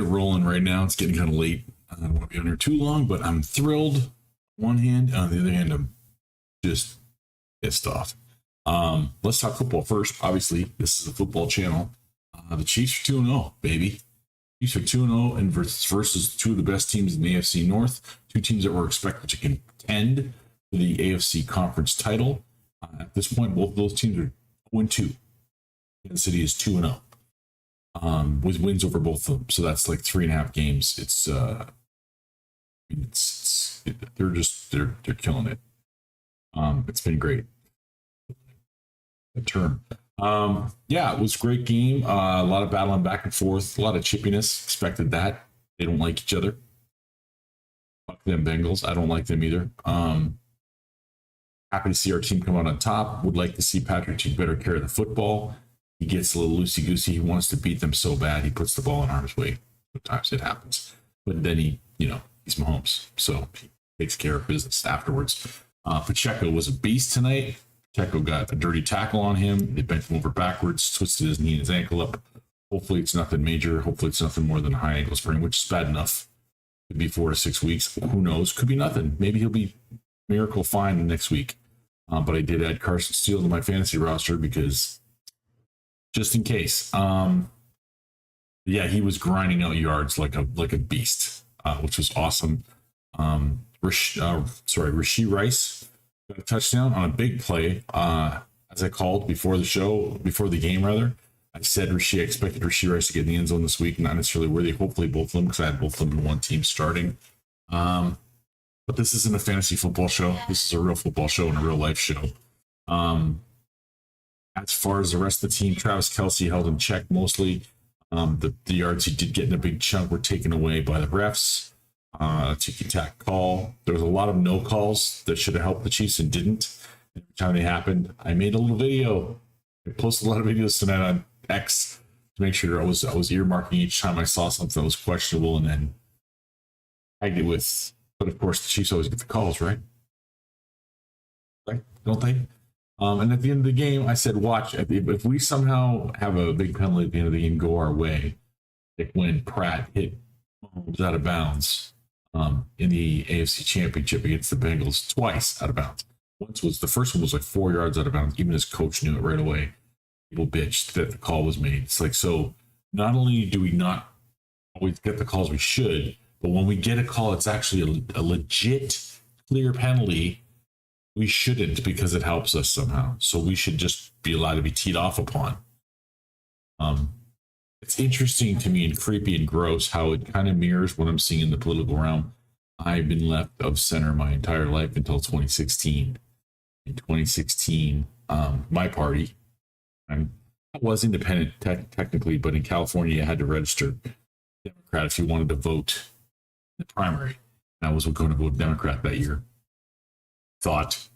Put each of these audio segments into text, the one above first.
it rolling right now. It's getting kind of late. I don't want to be on here too long, but I'm thrilled on one hand. On the other hand, I'm just pissed off. Let's talk football first. Obviously, this is a football channel. The Chiefs are 2-0, baby. Chiefs are 2-0 and versus two of the best teams in the AFC North, two teams that were expected to contend for the AFC Conference title. At this point, both of those teams are 0-2. Kansas City is 2-0 with wins over both of them. So that's like 3.5 games. They're killing it. It's been great. The term. Yeah, it was a great game. A lot of battling back and forth, a lot of chippiness. Expected that. They don't like each other. Fuck them Bengals. I don't like them either. Happy to see our team come out on top. Would like to see Patrick take better care of the football. He gets a little loosey-goosey. He wants to beat them so bad. He puts the ball in harm's way. Sometimes it happens. But then he's Mahomes. So he takes care of business afterwards. Pacheco was a beast tonight. Pacheco got a dirty tackle on him. They bent him over backwards, twisted his knee and his ankle up. Hopefully it's nothing major. Hopefully it's nothing more than a high ankle sprain, which is bad enough. Could be 4 to 6 weeks. Who knows? Could be nothing. Maybe he'll be miracle fine the next week. But I did add Carson Steele to my fantasy roster because just in case. Yeah, he was grinding out yards like a beast, which was awesome. Rashee Rice got a touchdown on a big play. As I called before the game rather. I said I expected Rashee Rice to get in the end zone this week, not necessarily worthy. Hopefully both of them, because I had both of them in one team starting. But this isn't a fantasy football show. This is a real football show and a real life show. As far as the rest of the team, Travis Kelce held in check mostly. The yards he did get in a big chunk were taken away by the refs. Ticky-tack call. There was a lot of no calls that should have helped the Chiefs and didn't. Every time they happened, I made a little video. I posted a lot of videos tonight on X to make sure I was earmarking each time I saw something that was questionable and then tagged it with. But of course, the Chiefs always get the calls, right? Right? Don't they? And at the end of the game, I said, watch, if we somehow have a big penalty at the end of the game go our way, like when Pratt hit Mahomes out of bounds in the AFC Championship against the Bengals, twice out of bounds. The first one was like 4 yards out of bounds. Even his coach knew it right away. People bitched that the call was made. It's like, so not only do we not always get the calls we should, but when we get a call, it's actually a legit clear penalty. We shouldn't, because it helps us somehow. So we should just be allowed to be teed off upon. It's interesting to me and creepy and gross how it kind of mirrors what I'm seeing in the political realm. I've been left of center my entire life until 2016. In 2016, my party, I was independent technically, but in California, you had to register Democrat if you wanted to vote in the primary. And I was going to vote Democrat that year. Thought,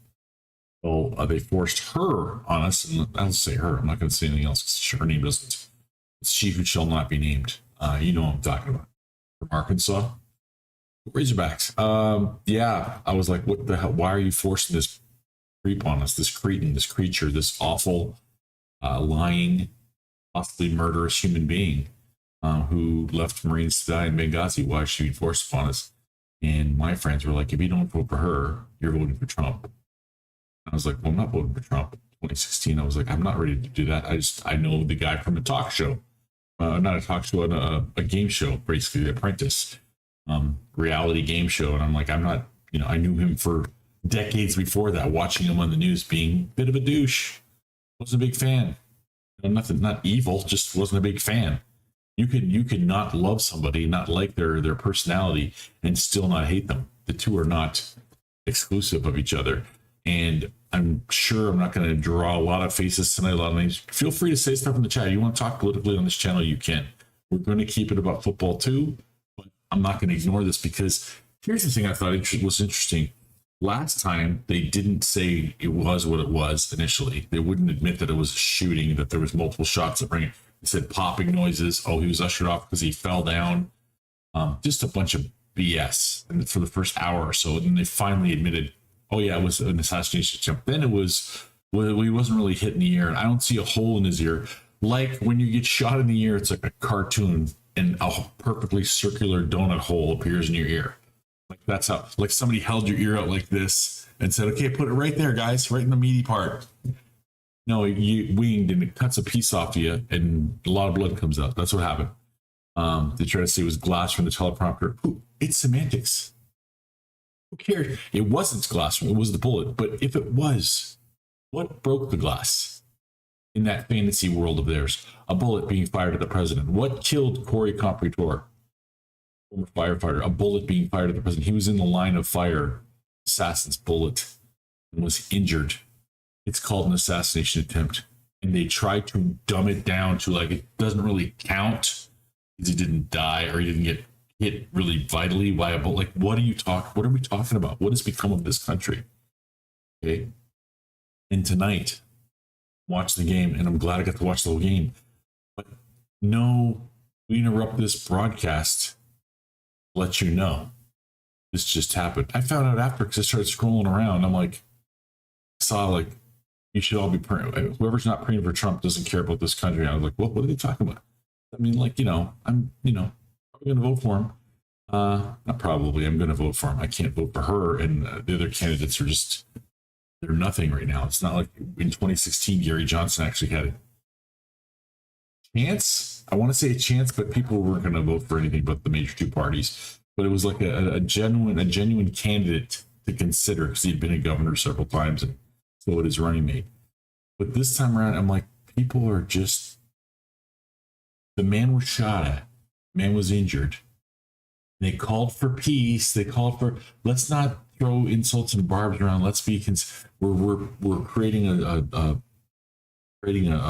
well, they forced her on us, and I'll say her. I'm not going to say anything else because her name doesn't. It's she who shall not be named. You know what I'm talking about. From Arkansas, Razorbacks. Yeah, I was like, what the hell? Why are you forcing this creep on us? This cretin, this creature, this awful, lying, possibly murderous human being who left Marines to die in Benghazi. Why should he be forced upon us? And my friends were like, if you don't vote for her, you're voting for Trump. I was like, well, I'm not voting for Trump. 2016, I was like, I'm not ready to do that. I know the guy from a talk show, not a talk show, a game show, basically The Apprentice, reality game show. And I'm like, I'm not, I knew him for decades before that, watching him on the news being a bit of a douche. Wasn't a big fan. Nothing, not evil, just wasn't a big fan. You could not love somebody, not like their personality, and still not hate them. The two are not exclusive of each other. And I'm sure I'm not going to draw a lot of faces tonight, a lot of names. Feel free to say stuff in the chat. You want to talk politically on this channel, you can. We're going to keep it about football too, but I'm not going to ignore this because here's the thing I thought was interesting. Last time, they didn't say it was what it was initially. They wouldn't admit that it was a shooting, that there was multiple shots that bring it. They said popping noises. Oh, he was ushered off because he fell down. Just a bunch of BS. And for the first hour or so, and then they finally admitted, oh yeah, it was an assassination attempt. Then it was, well, he wasn't really hit in the ear, and I don't see a hole in his ear. Like when you get shot in the ear, it's like a cartoon and a perfectly circular donut hole appears in your ear. Like that's how, like somebody held your ear out like this and said, okay, put it right there, guys, right in the meaty part. No, you winged and it cuts a piece off you and a lot of blood comes out. That's what happened. They try to say it was glass from the teleprompter. Ooh, it's semantics. Who cares? It wasn't glass, it was the bullet. But if it was, what broke the glass in that fantasy world of theirs? A bullet being fired at the president. What killed Corey Compritor, former firefighter? A bullet being fired at the president. He was in the line of fire. Assassin's bullet and was injured. It's called an assassination attempt. And they tried to dumb it down to like, it doesn't really count because he didn't die or he didn't get hit really vitally by a bullet. Like, what are we talking about? What has become of this country? Okay. And tonight, watch the game, and I'm glad I got to watch the whole game. But no, we interrupt this broadcast to let you know this just happened. I found out after because I started scrolling around. I'm like, I saw like, you should all be praying. Whoever's not praying for Trump doesn't care about this country. I was like, what are they talking about? I mean, like, I'm going to vote for him. Not probably. I'm going to vote for him. I can't vote for her, and the other candidates are just, they're nothing right now. It's not like in 2016, Gary Johnson actually had a chance. I want to say a chance, but people weren't going to vote for anything but the major two parties. But it was like a genuine candidate to consider because he'd been a governor several times, and so it is running mate. But this time around, I'm like, people are just, the man was shot at, the man was injured. They called for peace. They called for, let's not throw insults and barbs around. Let's be, we're creating a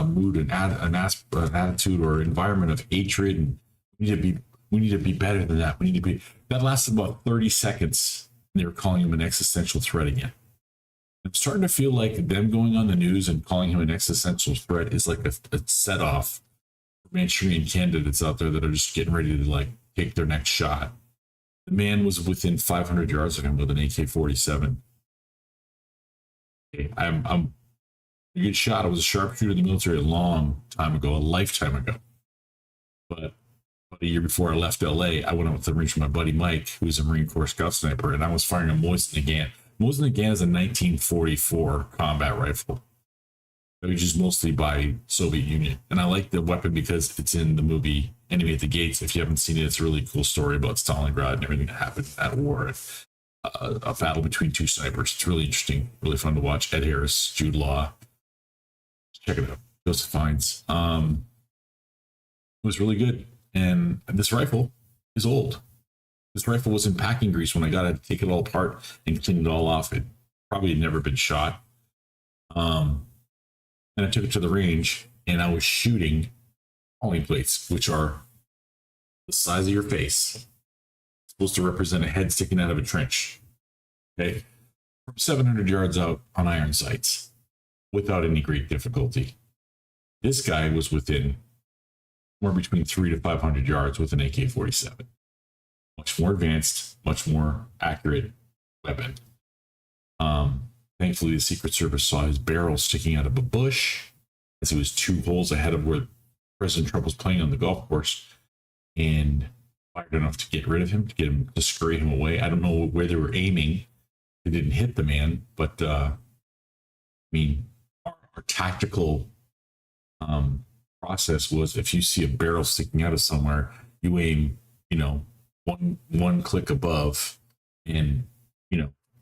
mood, an attitude or environment of hatred, and we need to be better than that. We need to be. That lasted about 30 seconds. And they were calling him an existential threat again. I'm starting to feel like them going on the news and calling him an existential threat is like a set off for Manchurian candidates out there that are just getting ready to like take their next shot. The man was within 500 yards of him with an AK-47. Okay, I'm a good shot. I was a sharpshooter in the military a long time ago, a lifetime ago. But a year before I left LA, I went out with the Marines with my buddy Mike, who's a Marine Corps scout sniper, and I was firing a Mosin Nagant. Mosin Nagant is a 1944 combat rifle. It was used mostly by Soviet Union. And I like the weapon because it's in the movie Enemy at the Gates. If you haven't seen it, it's a really cool story about Stalingrad and everything that happened at war. A battle between two snipers. It's really interesting, really fun to watch. Ed Harris, Jude Law. Check it out. Joseph Fiennes. It was really good. And this rifle is old. This rifle was in packing grease when I got to take it all apart and clean it all off. It probably had never been shot. And I took it to the range and I was shooting polling plates, which are the size of your face. It's supposed to represent a head sticking out of a trench. Okay. From 700 yards out on iron sights without any great difficulty. This guy was within more between 300 to 500 yards with an AK-47. Much more advanced, much more accurate weapon. Thankfully, the Secret Service saw his barrel sticking out of a bush as it was 2 holes ahead of where President Trump was playing on the golf course and fired enough to get rid of him, to get him to scurry him away. I don't know where they were aiming. They didn't hit the man, but I mean, our tactical process was if you see a barrel sticking out of somewhere, you aim, one click above and,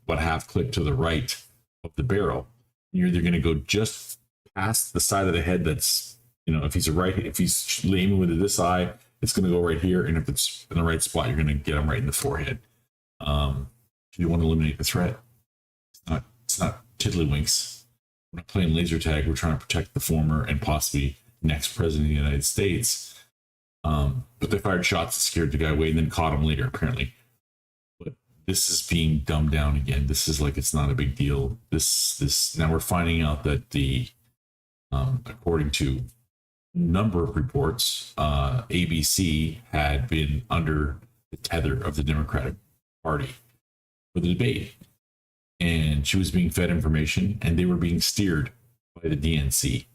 about half click to the right of the barrel. You're either going to go just past the side of the head that's, if he's aiming with this eye, it's going to go right here. And if it's in the right spot, you're going to get him right in the forehead. If you want to eliminate the threat, it's not tiddlywinks. We're not playing laser tag. We're trying to protect the former and possibly next president of the United States. But they fired shots that scared the guy away and then caught him later, apparently. But this is being dumbed down again. This is like, it's not a big deal. This now we're finding out that according to a number of reports, ABC had been under the tether of the Democratic Party for the debate. And she was being fed information and they were being steered by the DNC,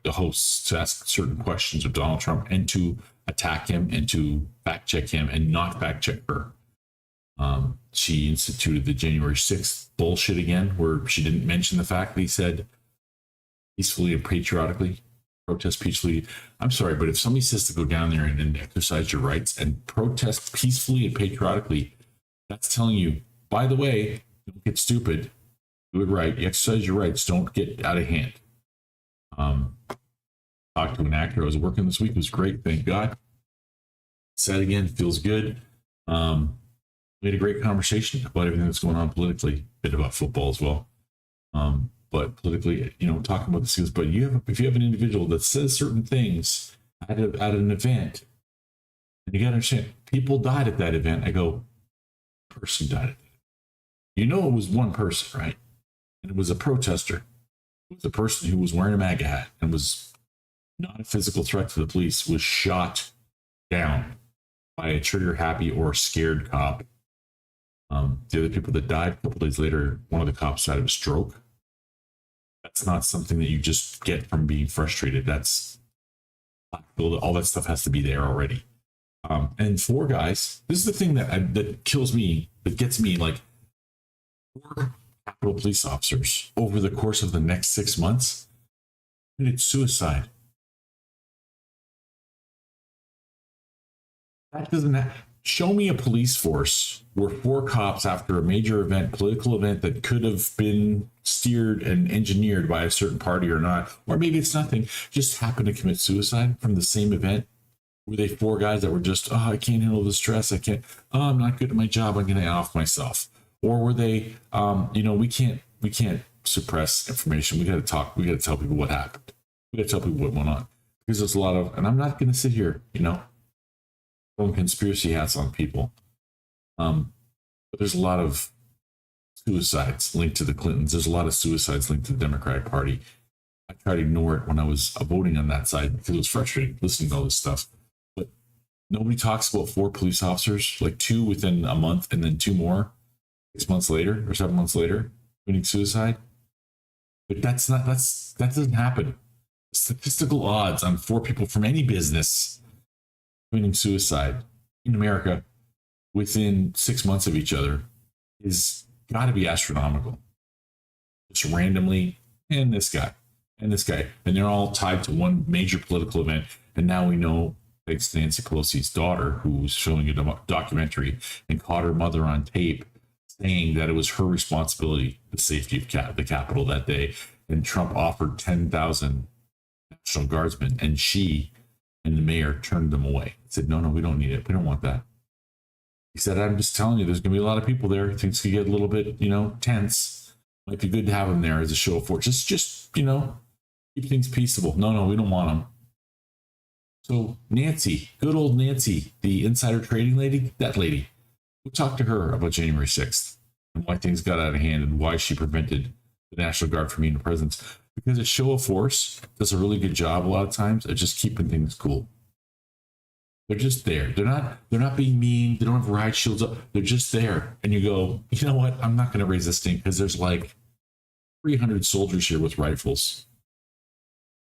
the hosts, to ask certain questions of Donald Trump and to attack him and to fact check him and not fact check her. She instituted the January 6th bullshit again, where she didn't mention the fact that he said peacefully and patriotically, protest peacefully. I'm sorry, but if somebody says to go down there and exercise your rights and protest peacefully and patriotically, that's telling you, by the way, don't get stupid, do it right, you exercise your rights, don't get out of hand. Talked to an actor I was working this week, it was great, thank God. Said again, feels good. We had a great conversation about everything that's going on politically, a bit about football as well. But politically, talking about the skills. But if you have an individual that says certain things at an event, and you got to understand, people died at that event. I go, person died at that. It was one person, right? And it was a protester. It was a person who was wearing a MAGA hat and was not a physical threat to the police, was shot down by a trigger-happy or scared cop. The other people that died a couple days later, one of the cops died of a stroke. That's not something that you just get from being frustrated. That's all that stuff has to be there already. And 4 guys, this is the thing that kills me, that gets me, like 4 Capitol police officers over the course of the next 6 months committed suicide. That doesn't happen. Show me a police force where 4 cops, after a major event, political event that could have been steered and engineered by a certain party or not, or maybe it's nothing, just happen to commit suicide from the same event. Were they 4 guys that were just, I can't handle the stress, I'm not good at my job, I'm going to off myself? Or were they, we can't suppress information. We got to talk. We got to tell people what happened. We got to tell people what went on, because there's a lot of, and I'm not going to sit here, throwing conspiracy hats on people. But there's a lot of suicides linked to the Clintons. There's a lot of suicides linked to the Democratic Party. I tried to ignore it when I was voting on that side because it was frustrating listening to all this stuff. But nobody talks about 4 police officers, like 2 within a month and then 2 more 6 months later or 7 months later committing suicide. But that doesn't happen. Statistical odds on 4 people from any business committing suicide in America within 6 months of each other is got to be astronomical. Just randomly, and this guy, and this guy, and they're all tied to one major political event. And now we know, thanks to Nancy Pelosi's daughter, who was filming a documentary and caught her mother on tape saying that it was her responsibility, the safety of the Capitol that day. And Trump offered 10,000 National Guardsmen, and she and the mayor turned them away. Said, no, we don't need it. We don't want that. He said, I'm just telling you, there's going to be a lot of people there. Things could get a little bit, tense. Might be good to have them there as a show of force. Just keep things peaceable. No, we don't want them. So Nancy, good old Nancy, the insider trading lady, that lady, we talked to her about January 6th and why things got out of hand and why she prevented the National Guard from being in presence. Because a show of force does a really good job a lot of times at just keeping things cool. They're just there. They're not being mean. They don't have riot shields up. They're just there. And you go, you know what? I'm not going to raise this thing because there's like 300 soldiers here with rifles.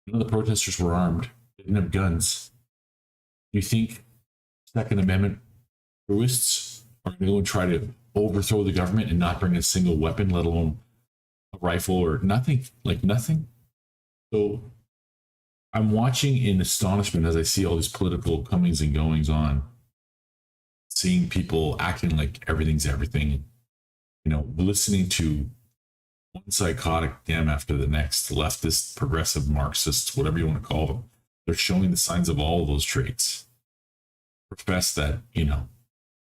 None of the protesters were armed. They didn't have guns. Do you think Second Amendment truists are going to go and try to overthrow the government and not bring a single weapon, let alone a rifle or nothing? Like nothing. So I'm watching in astonishment as I see all these political comings and goings on, seeing people acting like everything's everything, listening to one psychotic Dem after the next, leftist, progressive, Marxists, whatever you want to call them. They're showing the signs of all of those traits. Profess that,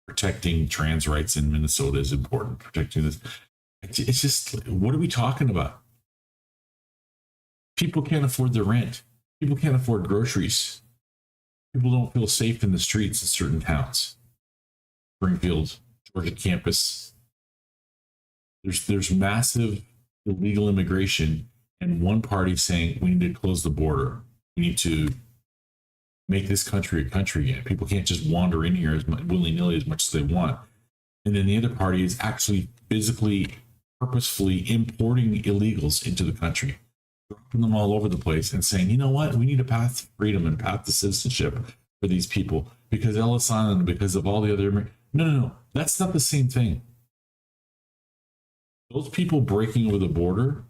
protecting trans rights in Minnesota is important. Protecting this. It's just, what are we talking about? People can't afford their rent. People can't afford groceries. People don't feel safe in the streets in certain towns. Springfield, Georgia campus. There's massive illegal immigration, and one party saying we need to close the border. We need to make this country a country again. People can't just wander in here as willy-nilly as much as they want. And then the other party is actually physically, purposefully importing illegals into the country, dropping them all over the place and saying, you know what, we need a path to freedom and path to citizenship. for these people because Ellis Island, because of all the other. No. That's not the same thing. Those people breaking over the border,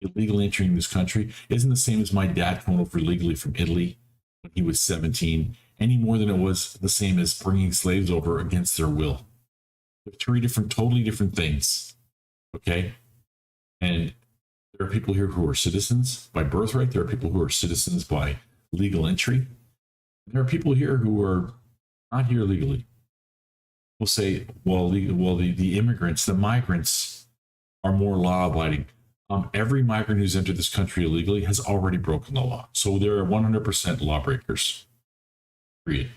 illegally entering this country, isn't the same as my dad coming over illegally from Italy when he was 17, any more than it was the same as bringing slaves over against their will. They're three totally different things. Okay? And there are people here who are citizens by birthright. There are people who are citizens by legal entry. There are people here who are not here legally. We'll say, well, the immigrants, the migrants are more law-abiding. Every migrant who's entered this country illegally has already broken the law. So there are 100% lawbreakers. Period.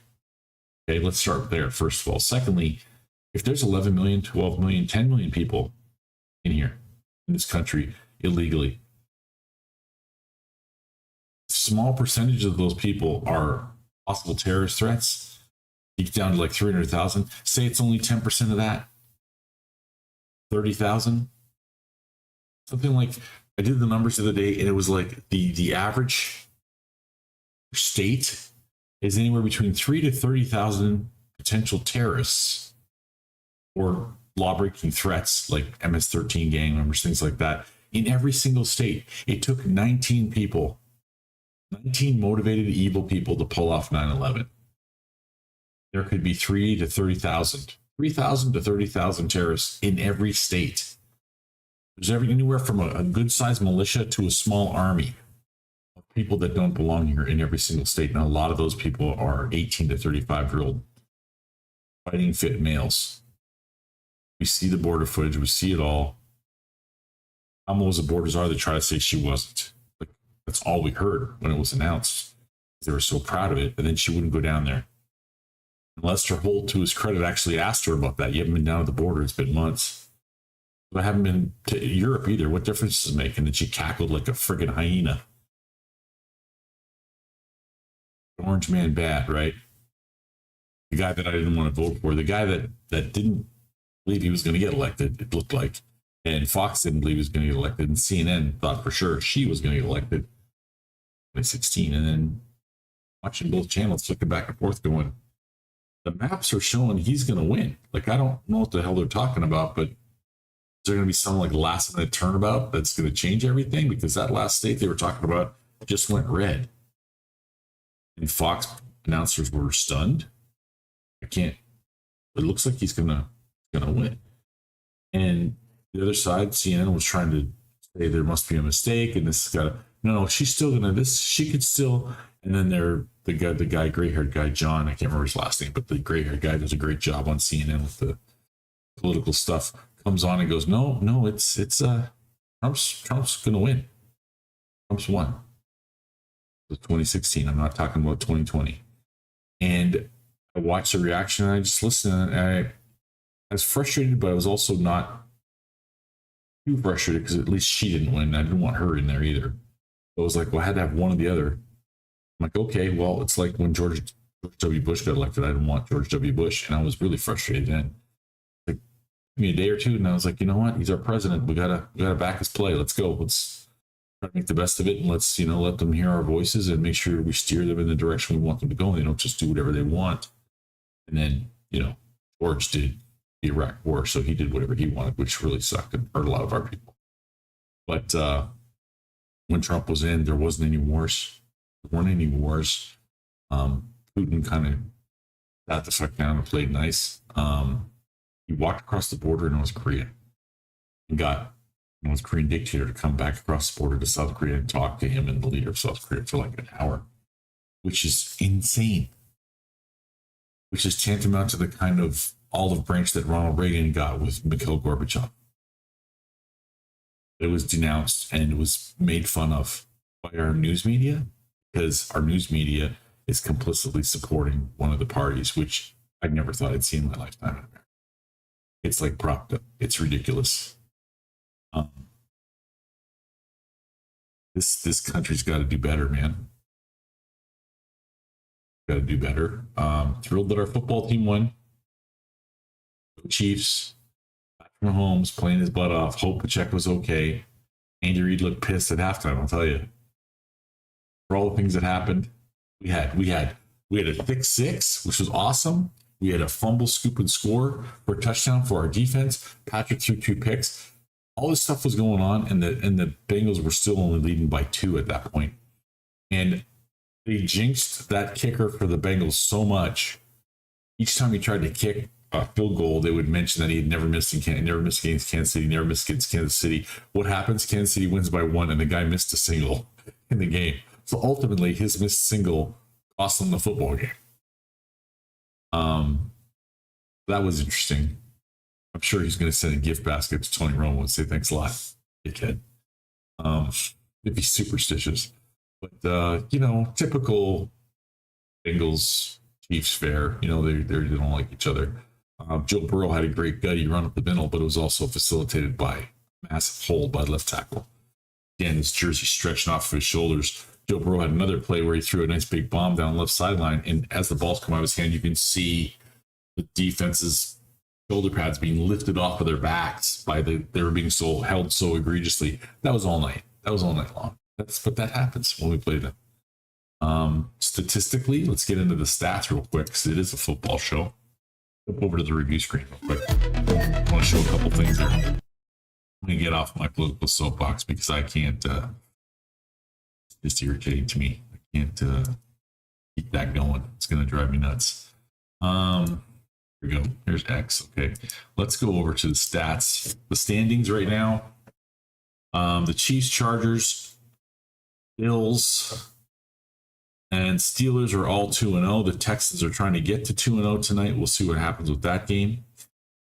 Okay, let's start there, first of all. Secondly, if there's 11 million, 12 million, 10 million people in here, in this country, illegally, small percentage of those people are possible terrorist threats. You get down to like 300,000. Say it's only 10% of that. 30,000. Something like, I did the numbers the other day, and it was like the average state is anywhere between 3 to 30,000 potential terrorists or law-breaking threats like MS-13 gang members, things like that, in every single state. It took 19 people, 19 motivated evil people to pull off 9/11. There could be 3 to 30,000 to 30,000 terrorists in every state. There's anywhere from a good-sized militia to a small army of people that don't belong here in every single state. And a lot of those people are 18 to 35-year-old fighting fit males. We see the border footage. We see it all. How low the borders are, they try to say she wasn't. Like, that's all we heard when it was announced. They were so proud of it, and then she wouldn't go down there. And Lester Holt, to his credit, actually asked her about that. You haven't been down at the border. It's been months. I haven't been to Europe either. What difference does it make? And then she cackled like a friggin' hyena. Orange man bad, right? The guy that I didn't want to vote for, the guy that didn't believe he was going to get elected, it looked like. And Fox didn't believe he was going to get elected. And CNN thought for sure she was going to get elected in 2016. And then watching both channels, looking back and forth, going, the maps are showing he's going to win. Like, I don't know what the hell they're talking about, but is there going to be some like last minute turnabout that's going to change everything? Because that last state they were talking about just went red. And Fox announcers were stunned. It looks like he's gonna win. And the other side, CNN was trying to say there must be a mistake, and this has got no, she's still gonna she could still. And then the guy, gray-haired guy, John, I can't remember his last name, but the gray-haired guy does a great job on CNN with the political stuff. Comes on and goes, no, it's Trump's gonna win. Trump's won. The 2016. I'm not talking about 2020. And I watched the reaction and I just listened, and I was frustrated, but I was also not too frustrated because at least she didn't win. I didn't want her in there either. So I was like, well, I had to have one or the other. I'm like, okay, well, it's like when George W. Bush got elected. I didn't want George W. Bush, and I was really frustrated. And like, give me a day or two, and I was like, you know what? He's our president. We gotta back his play. Let's go. Let's try to make the best of it, and let's let them hear our voices and make sure we steer them in the direction we want them to go. And they don't just do whatever they want. And then George did the Iraq War, so he did whatever he wanted, which really sucked and hurt a lot of our people. But when Trump was in, there wasn't any wars. There weren't any wars. Putin kind of sat the fuck down and played nice. He walked across the border in North Korea and got the North Korean dictator to come back across the border to South Korea and talk to him and the leader of South Korea for like an hour, which is insane. Which is tantamount to the kind of olive branch that Ronald Reagan got with Mikhail Gorbachev. It was denounced and it was made fun of by our news media because our news media is complicitly supporting one of the parties, which I never thought I'd see in my lifetime in America. It's like propped up. It's ridiculous. This country's got to do better, man. Got to do better. Thrilled that our football team won. The Chiefs, Patrick Mahomes playing his butt off. Hope Pacheco was okay. Andy Reid looked pissed at halftime, I'll tell you. For all the things that happened, we had We had a pick six, which was awesome. We had a fumble, scoop, and score for a touchdown for our defense. Patrick threw 2 picks. All this stuff was going on, and the Bengals were still only leading by 2 at that point. And they jinxed that kicker for the Bengals so much. Each time he tried to kick a field goal, they would mention that he had never missed against Kansas City, never missed against Kansas City. What happens? Kansas City wins by 1, and the guy missed a single in the game. So ultimately, his missed single cost them the football game. That was interesting. I'm sure he's going to send a gift basket to Tony Romo and say thanks a lot, dickhead. If he's superstitious, but typical Bengals Chiefs fare. They don't like each other. Joe Burrow had a great gutty run up the middle, but it was also facilitated by a massive hole by left tackle. Again, his jersey stretching off of his shoulders. Joe Burrow had another play where he threw a nice big bomb down the left sideline, and as the balls come out of his hand, you can see the defense's shoulder pads being lifted off of their backs they were being held so egregiously. That was all night. That was all night long. But that happens when we play them. Statistically, let's get into the stats real quick because it is a football show. Jump over to the review screen real quick. I want to show a couple things there. I'm going to get off my political soapbox because I can't. It's irritating to me. I can't keep that going. It's going to drive me nuts. Here we go. Here's X. Okay. Let's go over to the stats. The standings right now. The Chiefs, Chargers, Bills, and Steelers are all 2-0. The Texans are trying to get to 2-0 tonight. We'll see what happens with that game.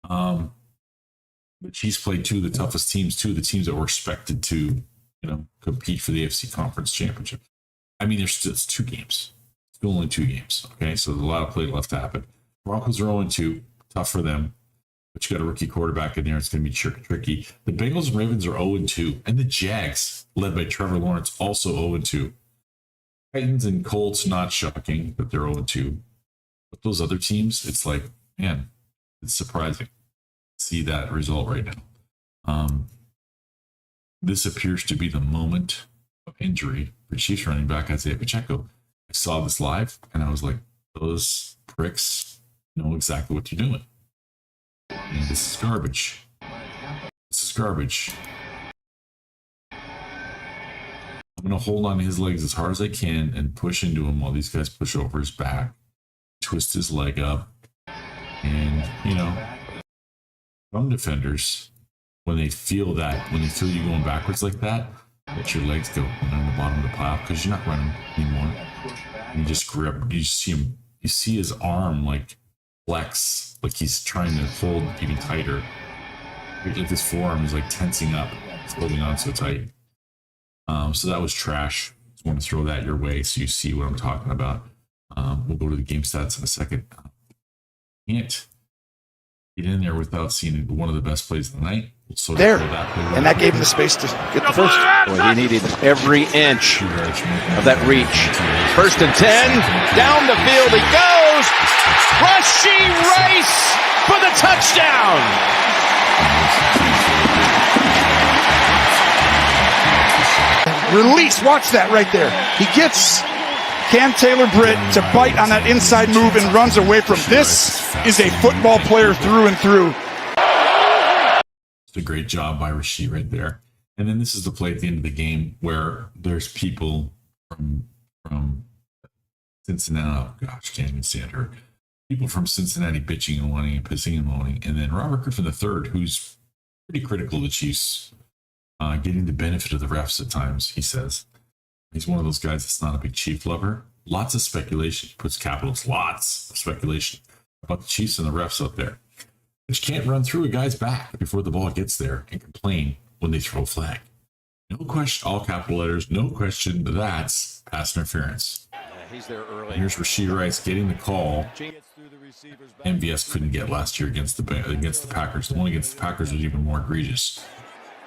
The Chiefs played 2 of the toughest teams, 2 of the teams that were expected to, compete for the AFC Conference Championship. I mean, it's 2 games. Still only 2 games. Okay, so there's a lot of play left to happen. Broncos are 0-2. Tough for them. But you got a rookie quarterback in there. It's going to be tricky. The Bengals and Ravens are 0-2. And the Jags, led by Trevor Lawrence, also 0-2. Titans and Colts, not shocking that they're 0-2. But those other teams, it's like, man, it's surprising to see that result right now. This appears to be the moment of injury for Chiefs running back Isaiah Pacheco. I saw this live, and I was like, those pricks know exactly what you're doing. And this is garbage. This is garbage. I'm going to hold on to his legs as hard as I can and push into him while these guys push over his back, twist his leg up. And, some defenders, when they feel you going backwards like that, let your legs go on the bottom of the pile because you're not running anymore. And you just grip, you see him, you see his arm like flex, like he's trying to hold even tighter. Like his forearm is like tensing up, it's holding on so tight. So that was trash. Just want to throw that your way so you see what I'm talking about. We'll go to the game stats in a second. Can't get in there without seeing one of the best plays of the night. So there, and that gave him the space to get the first. Boy, he needed every inch of that reach. 1st and 10, down the field he goes. Rashee Rice for the touchdown. Release, watch that right there. He gets Cam Taylor-Britt to bite on that inside move and runs away from. This is a football player through and through. A great job by Rashee right there. And then this is the play at the end of the game where there's people from Cincinnati. Oh gosh, can't even stand her. People from Cincinnati bitching and whining and pissing and moaning. And then Robert Griffin III, who's pretty critical of the Chiefs, getting the benefit of the refs at times, he says. He's one of those guys that's not a big Chief lover. Lots of speculation. He puts capitals, lots of speculation about the Chiefs and the refs out there. But you can't run through a guy's back before the ball gets there and complain when they throw a flag. No question, all capital letters, no question, that's pass interference. He's there early. And here's Rashee Rice getting the call MVS couldn't get last year against the Packers. The one against the Packers was even more egregious.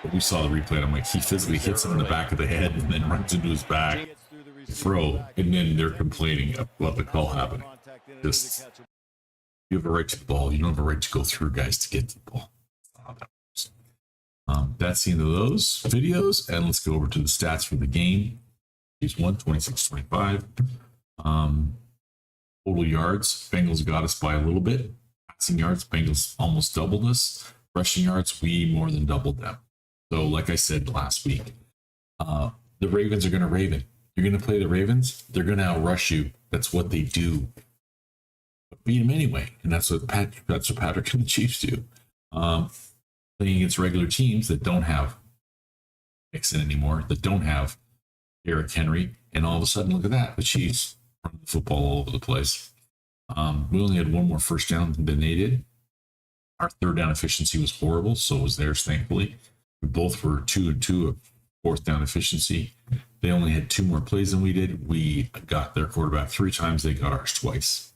But we saw the replay, and I'm like, he physically hits him in the back of the head and then runs into his back, throw, and then they're complaining about the call happening. Just, you have a right to the ball. You don't have a right to go through guys to get to the ball. That's the end of those videos, and let's go over to the stats for the game. He's won 26-25. Total yards, Bengals got us by a little bit. Passing yards, Bengals almost doubled us. Rushing yards, we more than doubled them. So, like I said last week, the Ravens are going to Raven. You're going to play the Ravens, they're going to outrush you. That's what they do. But beat them anyway, and that's what Patrick and the Chiefs do. Playing against regular teams that don't have Mixon anymore, that don't have Derrick Henry, and all of a sudden, look at that, the Chiefs run the football all over the place. We only had one more first down than they did. Our third down efficiency was horrible, so was theirs, thankfully. We both were 2-2 of fourth down efficiency. They only had 2 more plays than we did. We got their quarterback 3 times. They got ours twice.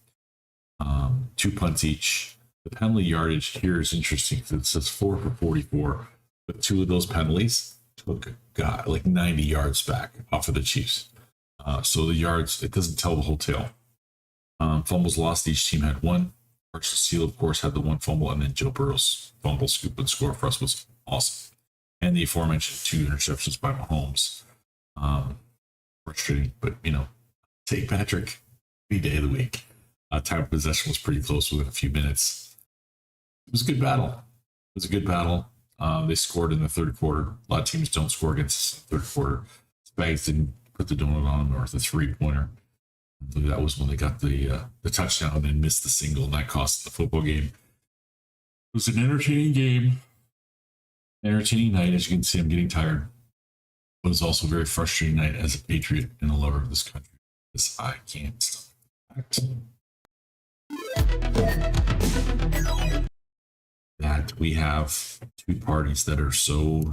2 punts each. The penalty yardage here is interesting because it says 4 for 44, but 2 of those penalties took like 90 yards back off of the Chiefs. So the yards, it doesn't tell the whole tale. Fumbles lost, each team had 1. Archie Seal, of course, had the 1 fumble, and then Joe Burrow's fumble, scoop, and score for us was awesome. And the aforementioned 2 interceptions by Mahomes. Frustrating, but, take Patrick every day of the week. Time of possession was pretty close within a few minutes. It was a good battle. They scored in the third quarter. A lot of teams don't score against us in the third quarter. Spags didn't put the donut on them, or the 3-pointer. That was when they got the touchdown and missed the single, and that cost the football game. It was an entertaining game. Entertaining night. As you can see, I'm getting tired. But it was also a very frustrating night as a patriot and a lover of this country. Because I can't stop that we have 2 parties that are so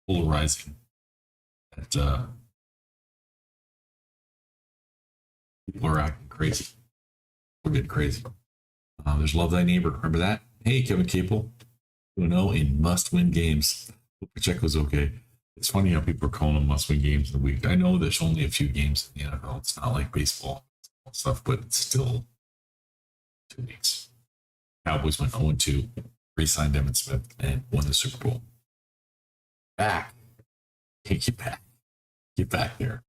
polarizing that people are acting crazy. We're getting crazy. There's Love Thy Neighbor. Remember that? Hey, Kevin Capel. 2-0 in must-win games. Hope Pacheco's okay. It's funny how people are calling them must-win games in the week. I know there's only a few games in the NFL. It's not like baseball stuff, but it's still 2 weeks. Cowboys went 0-2, re-signed Emmitt Smith, and won the Super Bowl. Back. Get back. Get back there.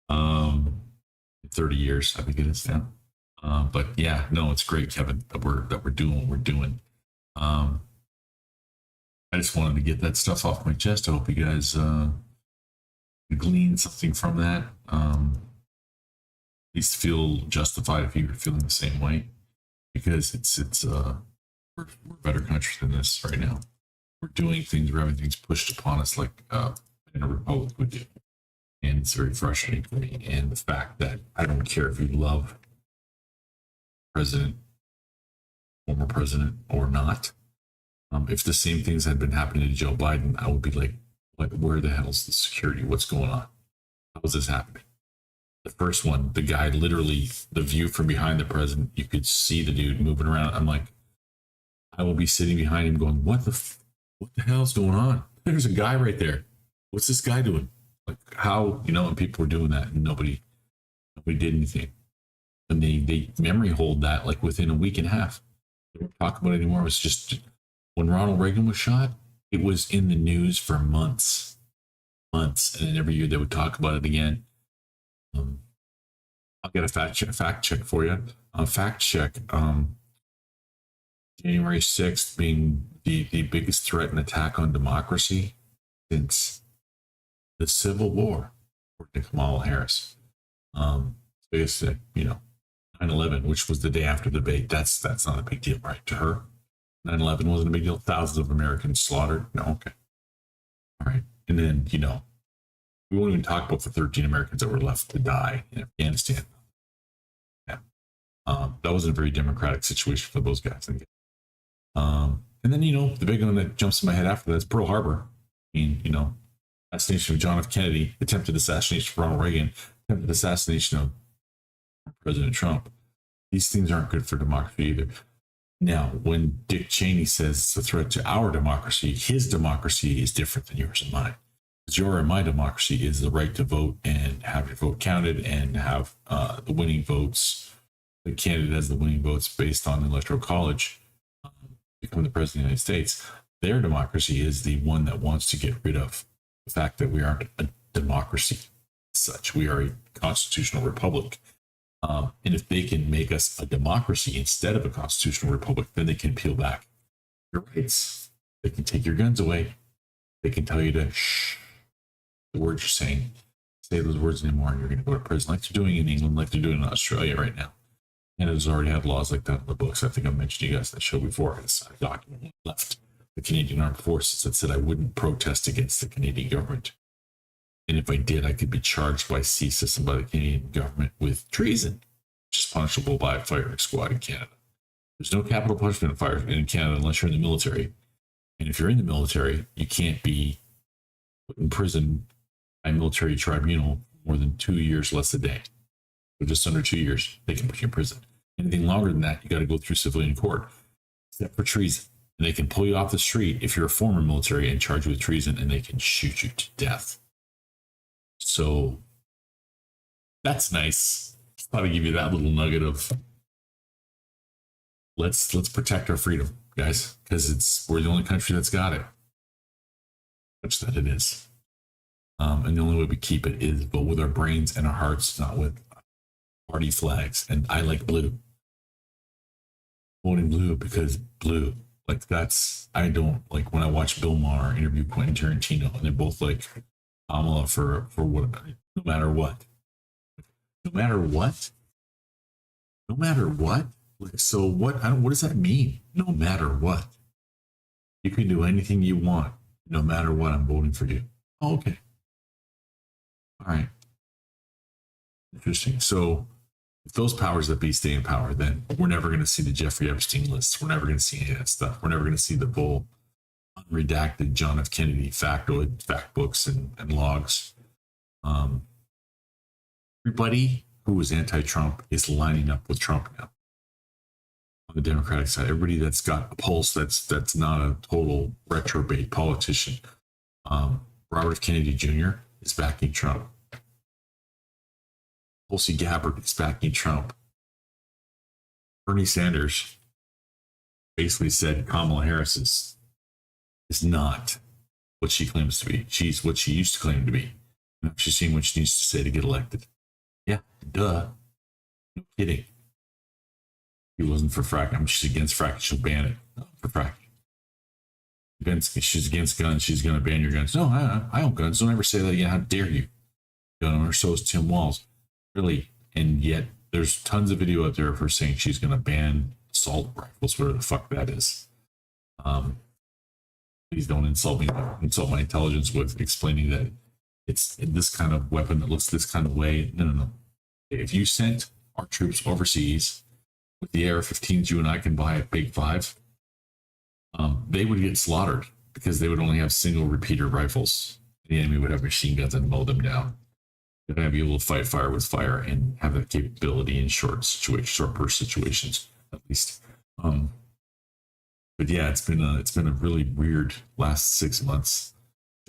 30 years, I think it is now. But yeah, no, it's great, Kevin, that we're doing what we're doing. I just wanted to get that stuff off my chest. I hope you guys glean something from that. At least feel justified if you're feeling the same way, because we're a better country than this right now. We're doing things where everything's pushed upon us like in a republic would do. And it's very frustrating for me. And the fact that I don't care if you love president, former president, or not. If the same things had been happening to Joe Biden, I would be like, where the hell's the security? What's going on? How is this happening? The first one, the guy literally, the view from behind the president, you could see the dude moving around. I'm like, I will be sitting behind him going, what the hell is going on? There's a guy right there. What's this guy doing? Like, how, and people were doing that and nobody did anything. And they memory hold that like within a week and a half. They don't talk about it anymore. It was just when Ronald Reagan was shot, it was in the news for months. And then every year they would talk about it again. I'll get a fact check for you. Fact check. January 6th being the biggest threat and attack on democracy since the Civil War, according to Kamala Harris. So I guess, 9/11, which was the day after the debate, that's not a big deal, right? To her, 9/11 wasn't a big deal. Thousands of Americans slaughtered. No, okay. All right. And then, we won't even talk about the 13 Americans that were left to die in Afghanistan. Yeah. That wasn't a very democratic situation for those guys. And then, the big one that jumps in my head after that is Pearl Harbor. I mean, assassination of John F. Kennedy, attempted assassination of Ronald Reagan, attempted assassination of President Trump. These things aren't good for democracy either. Now, when Dick Cheney says it's a threat to our democracy, his democracy is different than yours and mine. Because your and my democracy is the right to vote and have your vote counted and have the winning votes, the candidate has the winning votes based on the Electoral College, become the president of the United States. Their democracy is the one that wants to get rid of the fact that we aren't a democracy as such. We are a constitutional republic. And if they can make us a democracy instead of a constitutional republic, then they can peel back your rights. They can take your guns away. They can tell you to shh the words you're saying. Say those words anymore, and you're going to go to prison, like they're doing in England, like they're doing in Australia right now. Canada's already had laws like that in the books. I think I mentioned to you guys that show before. It's a document left the Canadian Armed Forces that said I wouldn't protest against the Canadian government. And if I did, I could be charged by CSIS and by the Canadian government with treason, which is punishable by a firing squad in Canada. There's no capital punishment in fire in Canada unless you're in the military. And if you're in the military, you can't be put in prison by a military tribunal more than 2 years less a day. So just under 2 years, they can put you in prison. Anything longer than that, you got to go through civilian court, except for treason. And they can pull you off the street if you're a former military and charge you with treason, and they can shoot you to death. So that's nice. Just thought I'd give you that little nugget of let's protect our freedom, guys, because we're the only country that's got it. Such that it is. And the only way we keep it is vote with our brains and our hearts, not with party flags. And I like blue. Voting blue because blue. Like that's, I don't like when I watch Bill Maher interview Quentin Tarantino and they're both like Kamala for what, no matter what. No matter what? No matter what? Like, so what, what does that mean? No matter what. You can do anything you want. No matter what, I'm voting for you. Oh, okay. All right. Interesting. So if those powers that be stay in power, then we're never going to see the Jeffrey Epstein lists. We're never going to see any of that stuff. We're never going to see the full unredacted John F. Kennedy fact books and logs. Everybody who was anti-Trump is lining up with Trump now. On the Democratic side, everybody that's got a pulse that's not a total retrobate politician. Robert F. Kennedy Jr. is backing Trump. Tulsi Gabbard is backing Trump. Bernie Sanders basically said Kamala Harris is not what she claims to be. She's what she used to claim to be. She's seeing what she needs to say to get elected. Yeah, duh. No kidding. He wasn't for fracking. I mean, she's against fracking. She'll ban it. No, for fracking. She's against guns. She's going to ban your guns. No, I own guns. Don't ever say that again. How dare you? Gun owner. So is Tim Walz. Really. And yet there's tons of video out there of her saying she's going to ban assault rifles, whatever the fuck that is. Please don't insult me. Insult my intelligence with explaining that it's this kind of weapon that looks this kind of way. No. If you sent our troops overseas with the AR-15s you and I can buy at Big Five, they would get slaughtered because they would only have single repeater rifles. The enemy would have machine guns and mow them down. They're going to be able to fight fire with fire and have that capability in short burst situations, at least. But yeah, it's been a really weird last 6 months.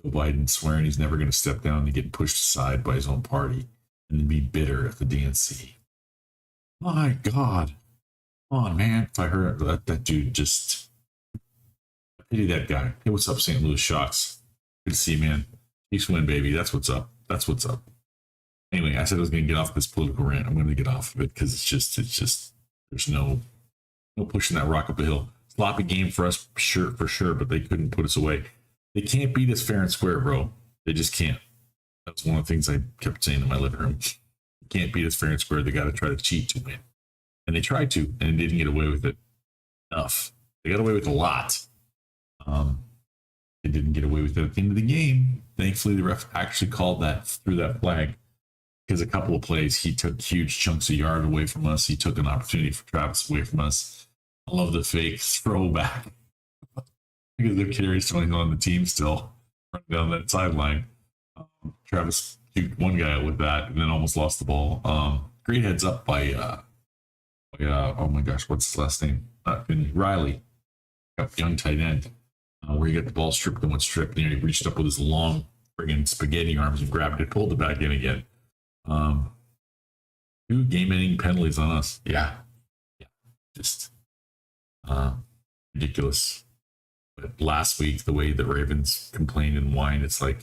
Joe Biden swearing he's never going to step down and getting pushed aside by his own party and then be bitter at the DNC. My God. Come on, man. If I heard that dude just... I pity that guy. Hey, what's up, St. Louis Shots? Good to see you, man. Chiefs win, baby. That's what's up. That's what's up. Anyway, I said I was going to get off this political rant. I'm going to get off of it because it's just, there's no pushing that rock up the hill. Sloppy game for us, for sure, but they couldn't put us away. They can't beat us fair and square, bro. They just can't. That's one of the things I kept saying in my living room. They can't beat us fair and square. They got to try to cheat to win. And they tried to, and they didn't get away with it enough. They got away with a lot. They didn't get away with it at the end of the game. Thankfully, the ref actually called that, threw that flag, because a couple of plays, he took huge chunks of yard away from us. He took an opportunity for Travis away from us. I love the fake throwback. Because they're curious to on the team still, running down that sideline. Travis shoot one guy with that and then almost lost the ball. Great heads up by oh my gosh, what's his last name? Riley, young tight end, where he got the ball stripped and went stripped, and he reached up with his long friggin' spaghetti arms and grabbed it, pulled it back in again. 2 game-ending penalties on us. Yeah, just ridiculous. But last week, the way the Ravens complained and whined, it's like,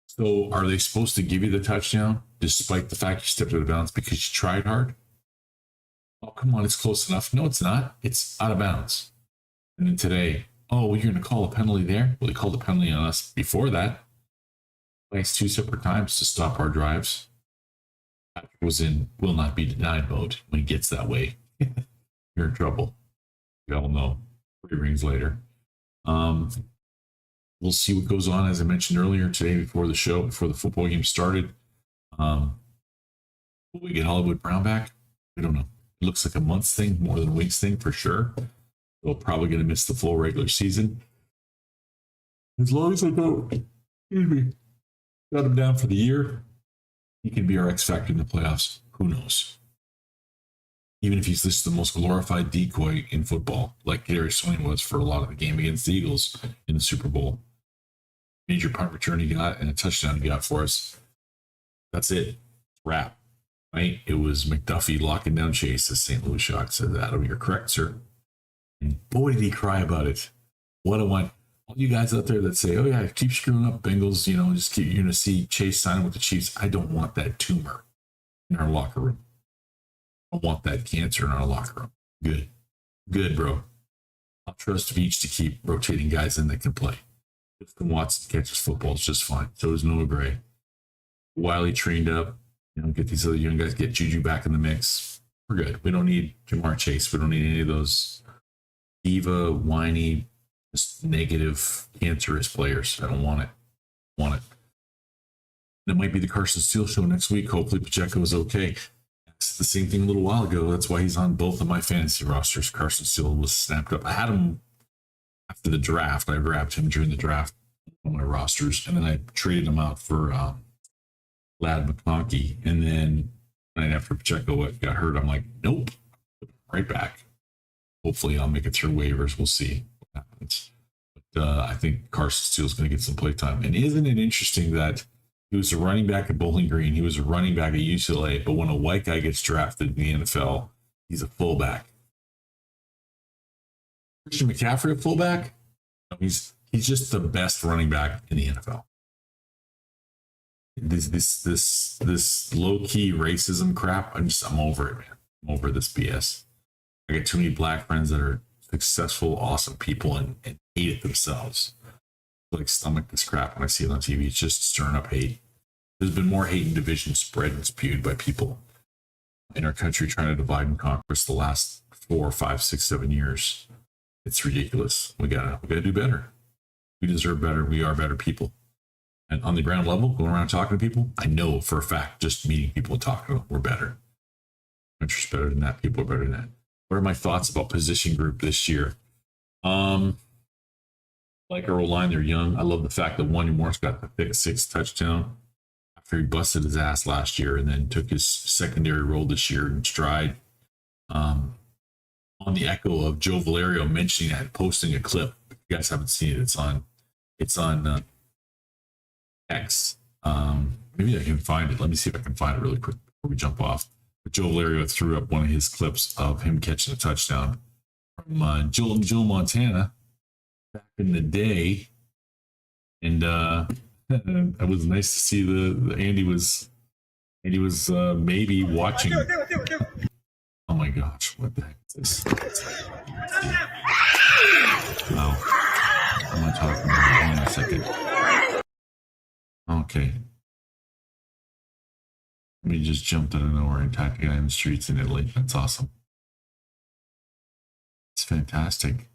so are they supposed to give you the touchdown despite the fact you stepped out of bounds because you tried hard? Oh, come on, it's close enough. No, it's not. It's out of bounds. And then today, oh, well, you're going to call a penalty there? Well, they called a penalty on us before that. Thanks 2 separate times to stop our drives. Patrick was in will not be denied mode. When he gets that way, you're in trouble. We all know. 3 rings later. We'll see what goes on, as I mentioned earlier today before the show, before the football game started. Will we get Hollywood Brown back? I don't know. It looks like a month's thing, more than a week's thing for sure. We're probably going to miss the full regular season. As long as I don't, got him down for the year, he can be our X factor in the playoffs. Who knows? Even if he's just the most glorified decoy in football, like Gary Swain was for a lot of the game against the Eagles in the Super Bowl. Major punt return he got and a touchdown he got for us. That's it. Wrap. Right? It was McDuffie locking down Chase, as St. Louis Shock said that. You're correct, sir. And boy, did he cry about it. What I want. All you guys out there that say, oh, yeah, keep screwing up Bengals, just keep, you're going to see Chase signing with the Chiefs. I don't want that tumor in our locker room. I want that cancer in our locker room. Good. Good, bro. I'll trust Veach to keep rotating guys in that can play. If Watson catches football, it's just fine. So is Noah Gray. Wiley trained up. Get these other young guys, get Juju back in the mix. We're good. We don't need Jamar Chase. We don't need any of those diva, whiny, just negative, cancerous players. I don't want it. It might be the Carson Steele show next week. Hopefully Pacheco is okay. It's the same thing a little while ago. That's why he's on both of my fantasy rosters. Carson Steele was snapped up. I had him after the draft. I grabbed him during the draft on my rosters, and then I traded him out for Lad McConkey. And then right after Pacheco got hurt, I'm like, nope, right back. Hopefully I'll make it through waivers. We'll see what happens. But I think Carson Steele's going to get some play time. And isn't it interesting that he was a running back at Bowling Green, he was a running back at UCLA, but when a white guy gets drafted in the NFL, he's a fullback. Christian McCaffrey a fullback? No, he's just the best running back in the NFL. This low-key racism crap, I'm over it, man. I'm over this BS. I get too many black friends that are successful, awesome people and hate it themselves. I like stomach this crap when I see it on TV. It's just stirring up hate. There's been more hate and division spread and spewed by people in our country trying to divide and conquer us the last 4, 5, 6, 7 years. It's ridiculous. We gotta do better. We deserve better. We are better people. And on the ground level, going around talking to people, I know for a fact, just meeting people and talking to them, we're better. Country's better than that. People are better than that. What are my thoughts about position group this year? Like our O-line, they're young. I love the fact that Wanya Morris got the pick 6 touchdown after he busted his ass last year and then took his secondary role this year in stride. On the echo of Joe Valerio mentioning that, posting a clip. If you guys haven't seen it, it's on X. Maybe I can find it. Let me see if I can find it really quick before we jump off. But Joe Valerio threw up one of his clips of him catching a touchdown from Joe Montana back in the day, and it was nice to see the Andy was maybe watching. Oh my gosh, what the heck is this? Oh, I'm not talking about it. Hang on a second. Okay. Let me just jump out of nowhere and attack a guy in the streets in Italy. That's awesome. It's fantastic. I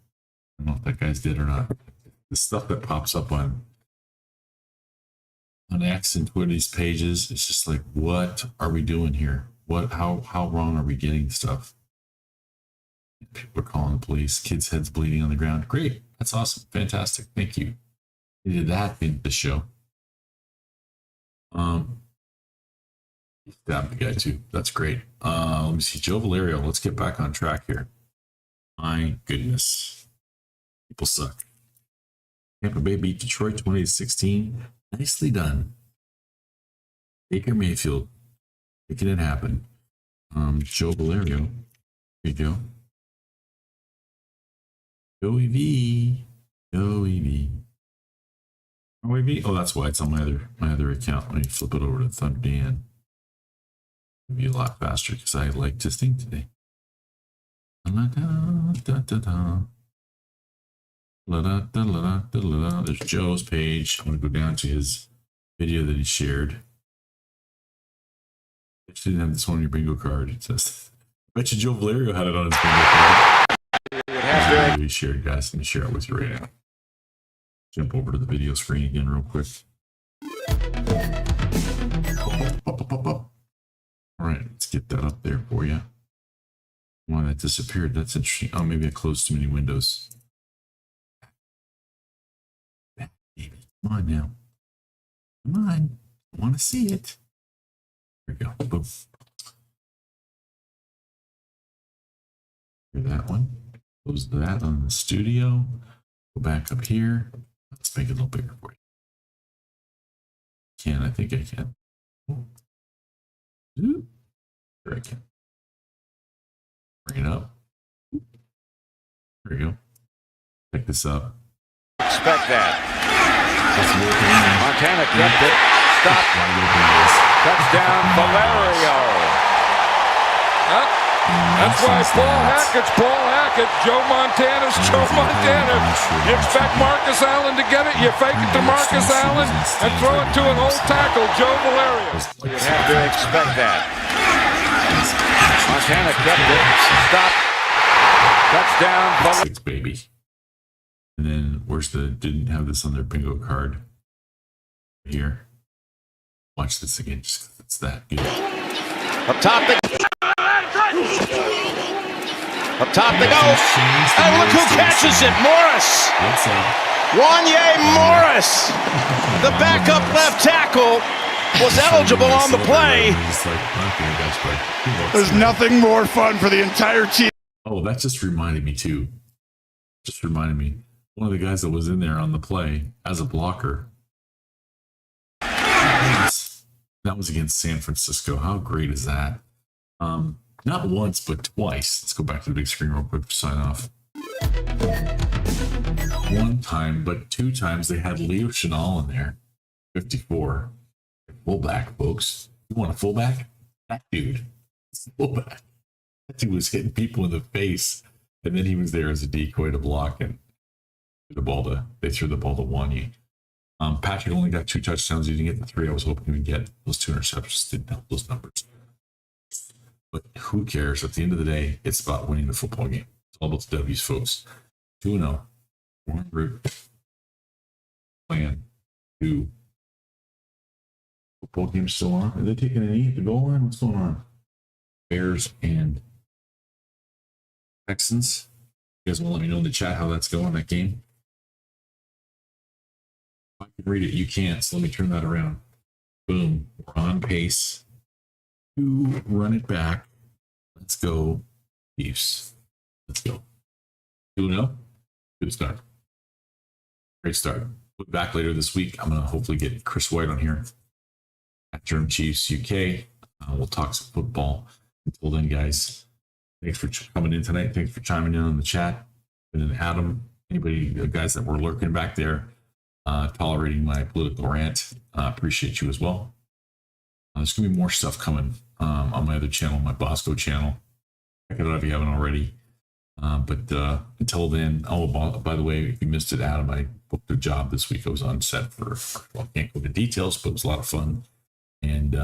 don't know if that guy's dead or not. The stuff that pops up on X and Twitter's pages, it's just like, what are we doing here? How wrong are we getting stuff? People are calling the police. Kids' heads bleeding on the ground. Great. That's awesome. Fantastic. Thank you. We did that in the show. Stabbed the guy too. That's great. Let me see. Joe Valerio. Let's get back on track here. My goodness. People suck. Tampa Bay beat Detroit 20-16. Nicely done. Baker Mayfield making it happen. Joe Valerio. Here you go. Joey V. Joey V. Joey V. Oh, that's why it's on my other account. Let me flip it over to Thunder Dan. It'll be a lot faster because I liked his thing today. There's Joe's page. I'm going to go down to his video that he shared. I didn't have this one on your bingo card. It says, I bet you Joe Valerio had it on his bingo card. He shared, guys. Let me share it with you right now. Jump over to the video screen again real quick. All right, let's get that up there for you. Why that disappeared? That's interesting. Oh, maybe I closed too many windows. Baby, come on now. Come on. I want to see it. There we go. Boom. Hear that one. Close that on the studio. Go back up here. Let's make it a little bigger for you. I think I can. There I can. Bring it up. There we go. Pick this up. Expect that. Montana kept it. Stop. Touchdown, Valerio. That's why Paul Hackett's Paul Hackett. Joe Montana's Joe Montana. You expect Marcus Allen to get it, you fake it to Marcus Allen and throw it to an old tackle, Joe Valerio. You have to expect that. Montana kept it. Stop. Touchdown, Valerio. 6, baby. And then where's the, didn't have this on their bingo card. Here. Watch this again, just 'cause it's that good. Up top they go. And look who catches it. Morris. Wanye Morris. The backup left tackle was eligible on the play. There's nothing more fun for the entire team. Oh, that just reminded me too. Just reminded me. One of the guys that was in there on the play as a blocker. That was against San Francisco. How great is that? Not once, but twice. Let's go back to the big screen real quick to sign off. One time, but 2 times they had Leo Chenal in there. 54. Fullback, folks. You want a fullback? That dude. Fullback. That dude was hitting people in the face. And then he was there as a decoy to block and they threw the ball to Wanye. Patrick only got 2 touchdowns. He didn't get the 3. I was hoping he would get those 2 interceptions. Didn't help those numbers. But who cares? At the end of the day, it's about winning the football game. It's all about the W's, folks. 2-0. 1 group. Plan 2. Football game's still on. Are they taking a knee at the goal line? What's going on? Bears and Texans. You guys want to let me know in the chat how that's going, that game? If I can read it, you can't, so let me turn that around. Boom. We're on pace to run it back. Let's go, Chiefs. Let's go. 2-0. Good start. Great start. We'll be back later this week. I'm going to hopefully get Chris White on here at German Chiefs UK. We'll talk some football. Until then, guys, thanks for coming in tonight. Thanks for chiming in on the chat. And then Adam, anybody, the guys that were lurking back there, tolerating my political rant. Appreciate you as well. There's going to be more stuff coming on my other channel, my Bosco channel. Check it out if you haven't already. But until then, by the way, if you missed it, Adam, I booked a job this week. I was on set for, well, I can't go into details, but it was a lot of fun. And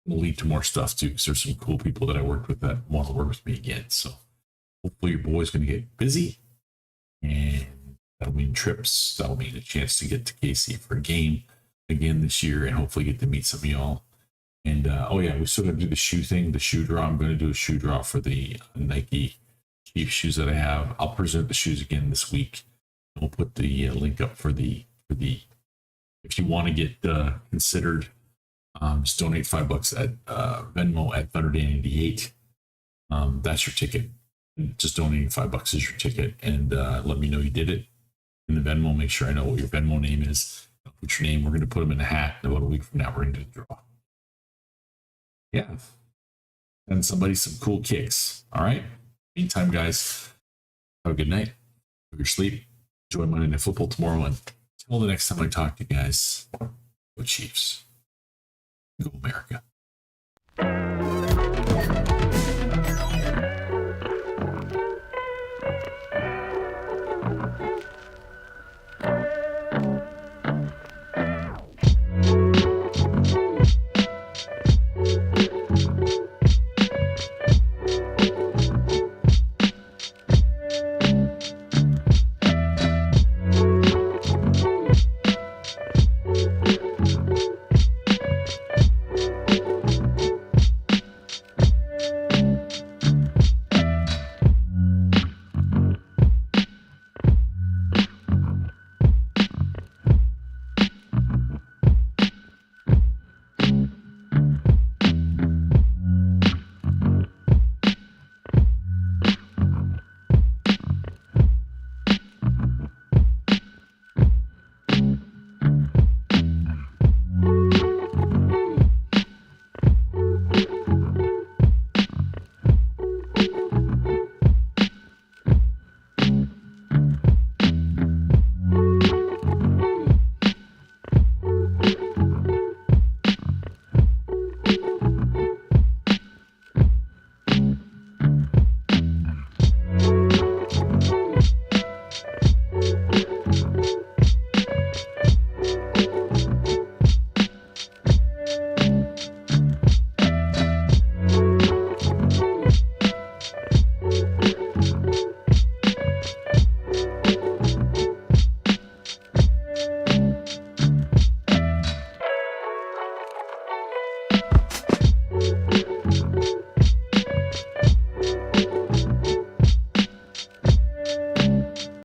will lead to more stuff too, because there's some cool people that I worked with that want to work with me again. So hopefully your boy's going to get busy, and that'll mean trips. That'll mean a chance to get to KC for a game again this year, and hopefully get to meet some of y'all. And oh yeah, we still got to do the shoe thing, the shoe draw. I'm going to do a shoe draw for the Nike Chief shoes that I have. I'll present the shoes again this week. We'll put the link up for the if you want to get considered. Just donate $5 at Venmo at Thunder88. That's your ticket. Just donating $5 is your ticket, and let me know you did it in the Venmo. Make sure I know what your Venmo name is. I'll put your name. We're going to put them in a hat. About a week from now, we're going to do the draw. Yeah, and somebody some cool kicks. All right. Meantime, guys, have a good night. Have your sleep. Enjoy Monday Night Football tomorrow, and until the next time I talk to you guys, go Chiefs. Go America.